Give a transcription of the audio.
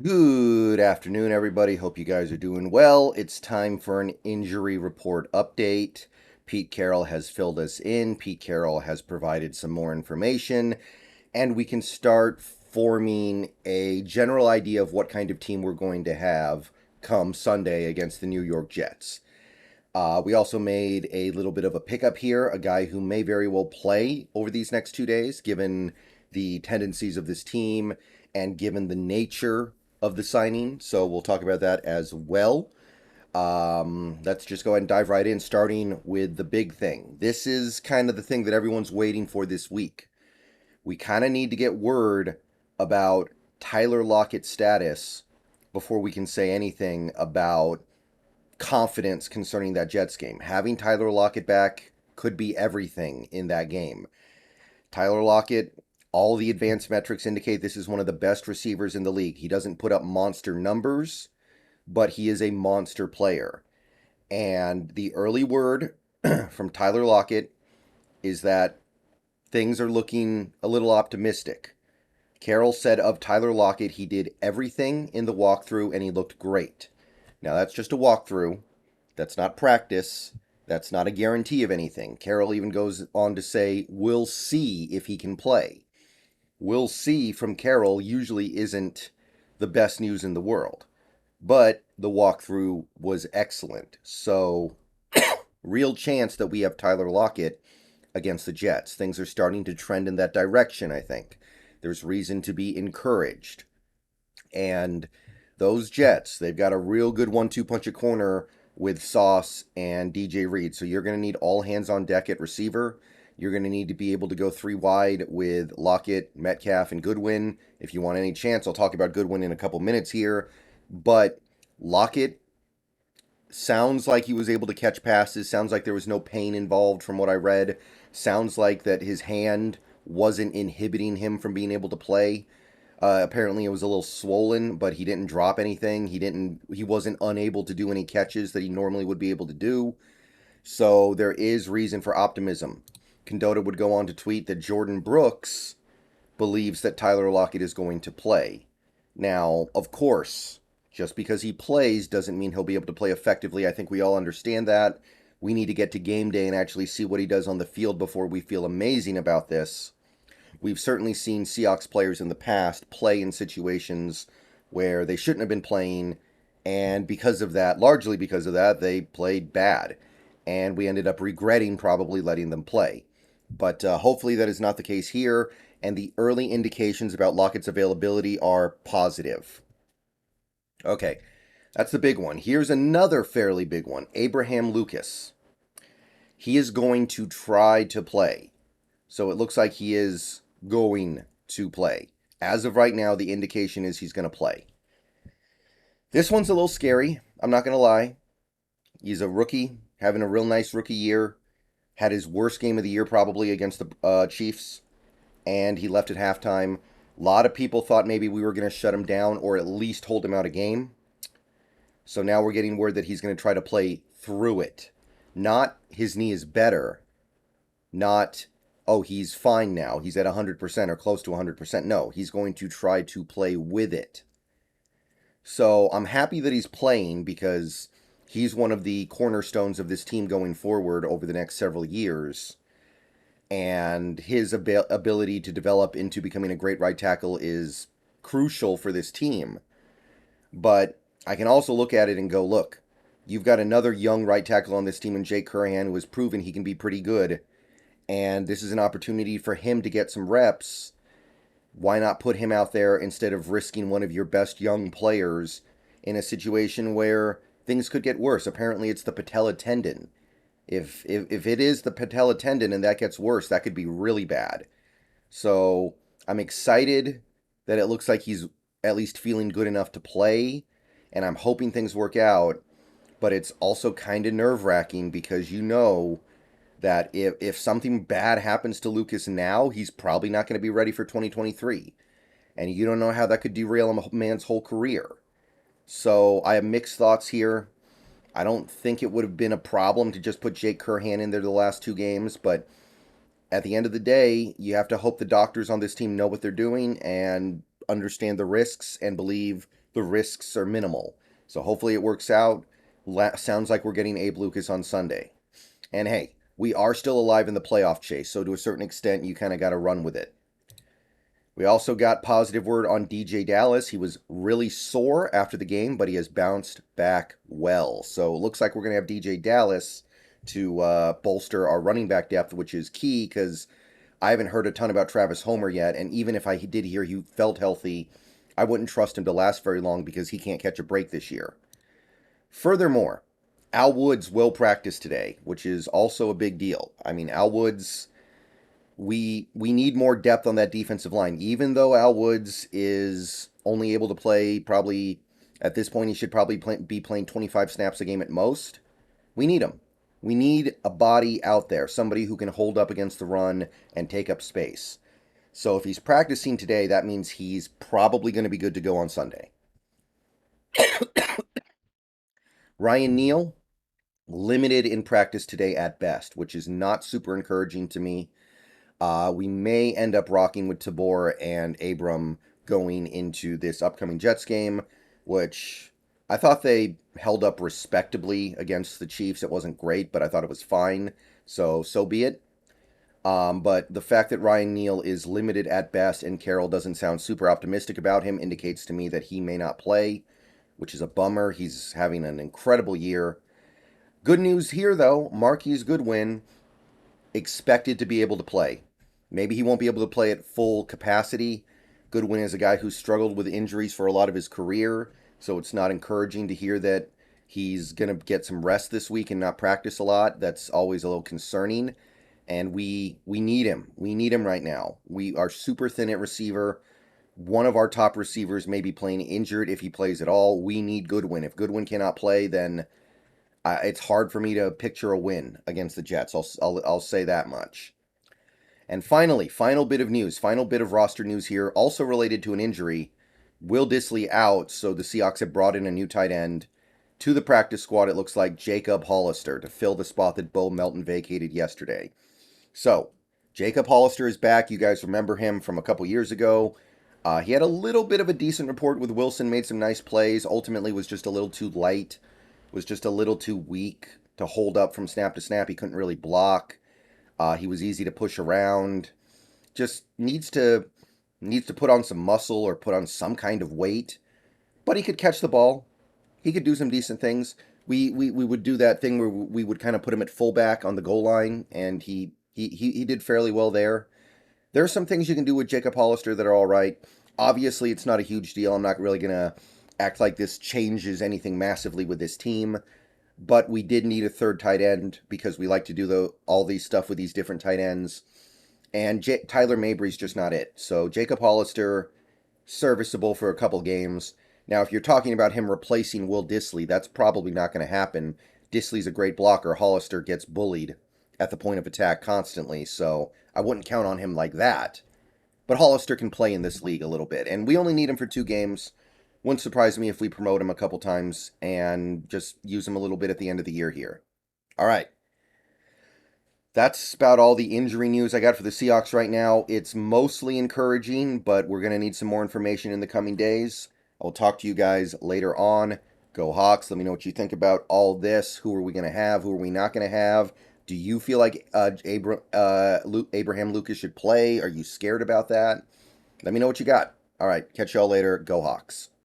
Good afternoon, everybody. Hope you guys are doing well. It's time for an injury report update. Pete Carroll has filled us in. Pete Carroll has provided some more information, and we can start forming a general idea of what kind of team we're going to have come Sunday against the New York Jets. We also made a little bit of a pickup here, a guy who may very well play over these next 2 days, given the tendencies of this team and given the nature of the signing. So we'll talk about that as well. Let's just go ahead and dive right in, starting with the big thing. This is kind of the thing that everyone's waiting for this week. We kind of need to get word about Tyler Lockett's status before we can say anything about confidence concerning that Jets game. Having Tyler Lockett back could be everything in that game. Tyler Lockett, all the advanced metrics indicate this is one of the best receivers in the league. He doesn't put up monster numbers, but he is a monster player. And the early word from Tyler Lockett is that things are looking a little optimistic. Carroll said of Tyler Lockett, he did everything in the walkthrough and he looked great. Now, that's just a walkthrough. That's not practice. That's not a guarantee of anything. Carroll even goes on to say, we'll see if he can play. We'll see from Carroll usually isn't the best news in the world. But the walkthrough was excellent. So, real chance that we have Tyler Lockett against the Jets. Things are starting to trend in that direction, I think. There's reason to be encouraged. And those Jets, they've got a real good 1-2 punch at corner with Sauce and DJ Reed. So you're going to need all hands on deck at receiver. You're going to need to be able to go 3 wide with Lockett, Metcalf, and Goodwin. If you want any chance, I'll talk about Goodwin in a couple minutes here. But Lockett sounds like he was able to catch passes. Sounds like there was no pain involved from what I read. Sounds like that his hand wasn't inhibiting him from being able to play. Apparently it was a little swollen, but he didn't drop anything. He wasn't unable to do any catches that he normally would be able to do. So there is reason for optimism. Condota would go on to tweet that Jordan Brooks believes that Tyler Lockett is going to play. Now, of course, just because he plays doesn't mean he'll be able to play effectively. I think we all understand that. We need to get to game day and actually see what he does on the field before we feel amazing about this. We've certainly seen Seahawks players in the past play in situations where they shouldn't have been playing, and because of that, largely because of that, they played bad. And we ended up regretting probably letting them play. But hopefully that is not the case here, and the early indications about Lockett's availability are positive. Okay, that's the big one. Here's another fairly big one. Abraham Lucas. He is going to try to play. So it looks like he is going to play. As of right now, the indication is he's going to play. This one's a little scary. I'm not going to lie. He's a rookie, having a real nice rookie year. Had his worst game of the year probably against the Chiefs, and he left at halftime. A lot of people thought maybe we were going to shut him down or at least hold him out a game. So now we're getting word that he's going to try to play through it. Not his knee is better. Not, oh, he's fine now. He's at 100% or close to 100%. No, he's going to try to play with it. So I'm happy that he's playing because he's one of the cornerstones of this team going forward over the next several years. And his ability to develop into becoming a great right tackle is crucial for this team. But I can also look at it and go, look, you've got another young right tackle on this team in Jake Curhan who has proven he can be pretty good. And this is an opportunity for him to get some reps. Why not put him out there instead of risking one of your best young players in a situation where things could get worse? Apparently it's the patella tendon. If it is the patella tendon and that gets worse, that could be really bad. So I'm excited that it looks like he's at least feeling good enough to play, and I'm hoping things work out. But it's also kind of nerve-wracking because you know that if something bad happens to Lucas now, he's probably not going to be ready for 2023. And you don't know how that could derail a man's whole career. So I have mixed thoughts here. I don't think it would have been a problem to just put Jake Curhan in there the last 2 games, but at the end of the day, you have to hope the doctors on this team know what they're doing and understand the risks and believe the risks are minimal. So hopefully it works out. Sounds like we're getting Abe Lucas on Sunday. And hey, we are still alive in the playoff chase, so to a certain extent, you kind of got to run with it. We also got positive word on DJ Dallas. He was really sore after the game, but he has bounced back well. So it looks like we're going to have DJ Dallas to bolster our running back depth, which is key because I haven't heard a ton about Travis Homer yet. And even if I did hear he felt healthy, I wouldn't trust him to last very long because he can't catch a break this year. Furthermore, Al Woods will practice today, which is also a big deal. I mean, Al Woods, we need more depth on that defensive line. Even though Al Woods is only able to play probably, at this point, he should probably be playing 25 snaps a game at most. We need him. We need a body out there, somebody who can hold up against the run and take up space. So if he's practicing today, that means he's probably going to be good to go on Sunday. Ryan Neal, limited in practice today at best, which is not super encouraging to me. We may end up rocking with Tabor and Abram going into this upcoming Jets game, which I thought they held up respectably against the Chiefs. It wasn't great, but I thought it was fine, so be it. But the fact that Ryan Neal is limited at best and Carroll doesn't sound super optimistic about him indicates to me that he may not play, which is a bummer. He's having an incredible year. Good news here, though. Marquise Goodwin expected to be able to play. Maybe he won't be able to play at full capacity. Goodwin is a guy who struggled with injuries for a lot of his career, so it's not encouraging to hear that he's going to get some rest this week and not practice a lot. That's always a little concerning, and we need him. We need him right now. We are super thin at receiver. One of our top receivers may be playing injured if he plays at all. We need Goodwin. If Goodwin cannot play, then it's hard for me to picture a win against the Jets. I'll say that much. And finally, final bit of news, final bit of roster news here, also related to an injury. Will Dissly out, so the Seahawks have brought in a new tight end to the practice squad. It looks like Jacob Hollister to fill the spot that Bo Melton vacated yesterday. So, Jacob Hollister is back. You guys remember him from a couple years ago. He had a little bit of a decent report with Wilson, made some nice plays, ultimately was just a little too light, was just a little too weak to hold up from snap to snap. He couldn't really block. He was easy to push around. Just needs to put on some muscle or put on some kind of weight. But he could catch the ball. He could do some decent things. We would do that thing where we would kind of put him at fullback on the goal line, and he did fairly well there. There are some things you can do with Jacob Hollister that are all right. Obviously, it's not a huge deal. I'm not really going to act like this changes anything massively with this team. But we did need a third tight end because we like to do all these stuff with these different tight ends. And Tyler Mabry's just not it. So Jacob Hollister, serviceable for a couple games. Now, if you're talking about him replacing Will Dissly, that's probably not going to happen. Dissly's a great blocker. Hollister gets bullied at the point of attack constantly, so I wouldn't count on him like that. But Hollister can play in this league a little bit, and we only need him for 2 games. Wouldn't surprise me if we promote him a couple times and just use him a little bit at the end of the year here. All right. That's about all the injury news I got for the Seahawks right now. It's mostly encouraging, but we're going to need some more information in the coming days. I'll talk to you guys later on. Go Hawks. Let me know what you think about all this. Who are we going to have? Who are we not going to have? Do you feel like Abraham Lucas should play? Are you scared about that? Let me know what you got. All right. Catch y'all later. Go Hawks.